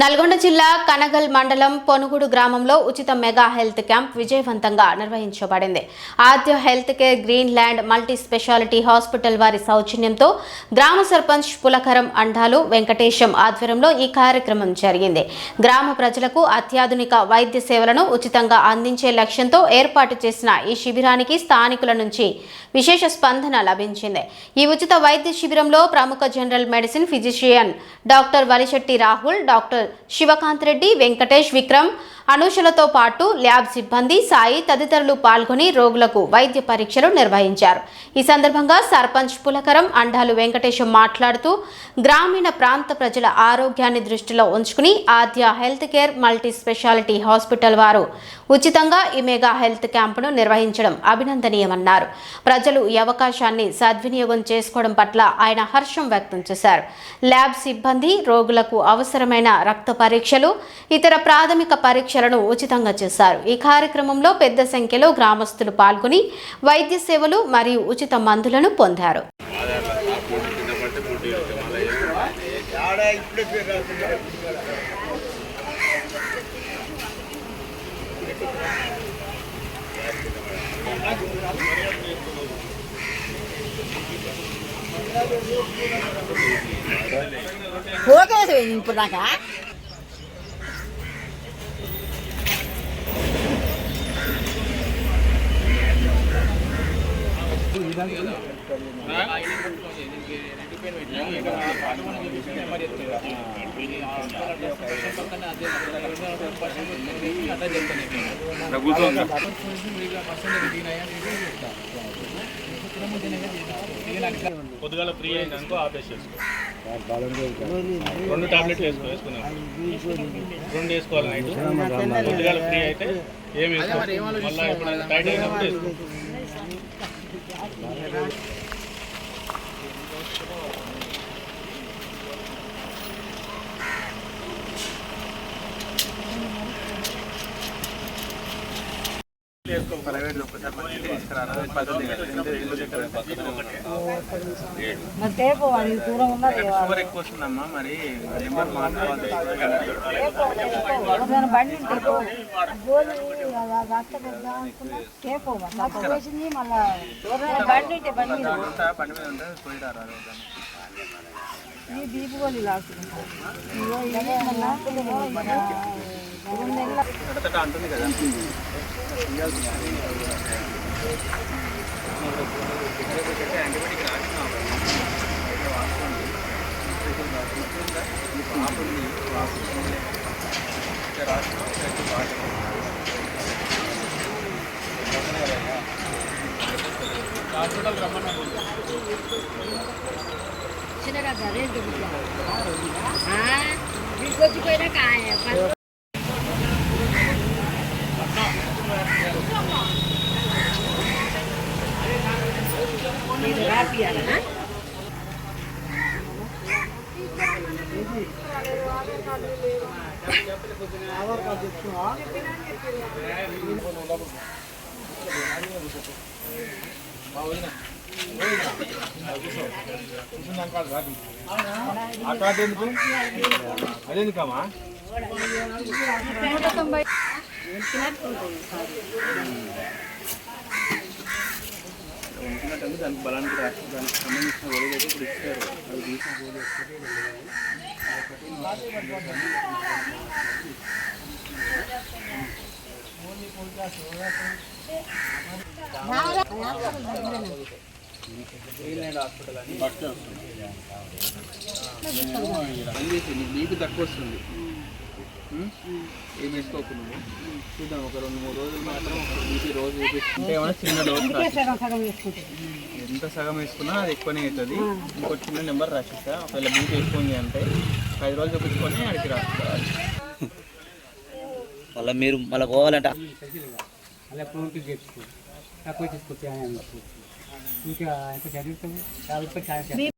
నల్గొండ జిల్లా కనగల్ మండలం పొనుగుడు గ్రామంలో ఉచిత మెగా హెల్త్ క్యాంప్ విజయవంతంగా నిర్వహించబడింది. Aadya health care green land multi speciality hospital వారి సౌజన్యంతో గ్రామ సర్పంచ్ పులకరం అండాలు వెంకటేశం ఆధ్వర్యంలో ఈ కార్యక్రమం జరిగింది. గ్రామ ప్రజలకు అత్యాధునిక వైద్య సేవలను ఉచితంగా అందించే లక్ష్యంతో ఏర్పాటు చేసిన ఈ శిబిరానికి స్థానికుల నుంచి విశేష స్పందన లభించింది. ఈ ఉచిత వైద్య శిబిరంలో ప్రముఖ general medicine physician doctor Valisetti Rahul, doctor Shivakanth Reddy, Venkatesh, Vikram, అనూషలతో పాటు ల్యాబ్ సిబ్బంది, సాయి తదితరులు పాల్గొని రోగులకు వైద్య పరీక్షలు నిర్వహించారు. ఈ సందర్భంగా సర్పంచ్ పులకరం అండాలు వెంకటేశం మాట్లాడుతూ గ్రామీణ ప్రాంత ప్రజల ఆరోగ్యాన్ని దృష్టిలో ఉంచుకుని Aadya health care multi speciality hospital వారు ఉచితంగా ఈ మెగా హెల్త్ క్యాంపును నిర్వహించడం అభినందనీయమన్నారు. ప్రజలు ఈ అవకాశాన్ని సద్వినియోగం చేసుకోవడం పట్ల ఆయన హర్షం వ్యక్తం చేశారు. ల్యాబ్ సిబ్బంది రోగులకు అవసరమైన రక్త పరీక్షలు, ఇతర ప్రాథమిక పరీక్షలను ఉచితంగా చేశారు. ఈ కార్యక్రమంలో పెద్ద సంఖ్యలో గ్రామస్తులు పాల్గొని వైద్య సేవలు మరియు ఉచిత మందులను పొందారు. ఇప్పుడు దాకా పొద్దుగాల ఫ్రీ అయిందనుకో ఆపేసేసుకో. 2 టాబ్లెట్లు వేసుకున్నాం, 2 వేసుకోవాలి. నైట్ పొద్దుగాల ఫ్రీ అయితే ఏం వేసుకోవాలి, మళ్ళీ ఎప్పుడైనా టైట్ అయినప్పుడు వేసుకో. ప్రైవేట్ ఒక్కసారి మంచిగా తీసుకురాను పద్ధతి ఎక్కువ వస్తుందమ్మా. మరి నెంబర్ మార్చుకోవాలి. బండి మీద ఉంటే పోయిరారు. అంటుంది కదా యాంటీబయాటిక్ హాస్పిటల్ రమ్మన్నా అదేందుకమ్మా ఉంటున్నట్టు దానికి బలానికి రాష్ట్రం దానికి సంబంధించిన గోళీలు అయితే ఇప్పుడు ఇస్తారు. అది తీసిన హాస్పిటల్ అని నీకు తక్కువ వస్తుంది. ఏం వేసుకోకు నువ్వు. చూద్దాం ఒక 2-3 రోజులు మాత్రం బీపీ రోజు చూపిస్తుంటే ఏమైనా చిన్న డోస్ ఎంత సగం వేసుకున్నా అది ఎక్కువనే అవుతుంది. ఇంకో చిన్న నెంబర్ రాసిస్తా. ఒకవేళ బీపీ ఎక్కువ అంటే 5 రోజులు చూపించుకొని అడిగి రాసుకోవాలి. మళ్ళీ మీరు మళ్ళీ పోవాలంటే ఇంకా చదువుతాము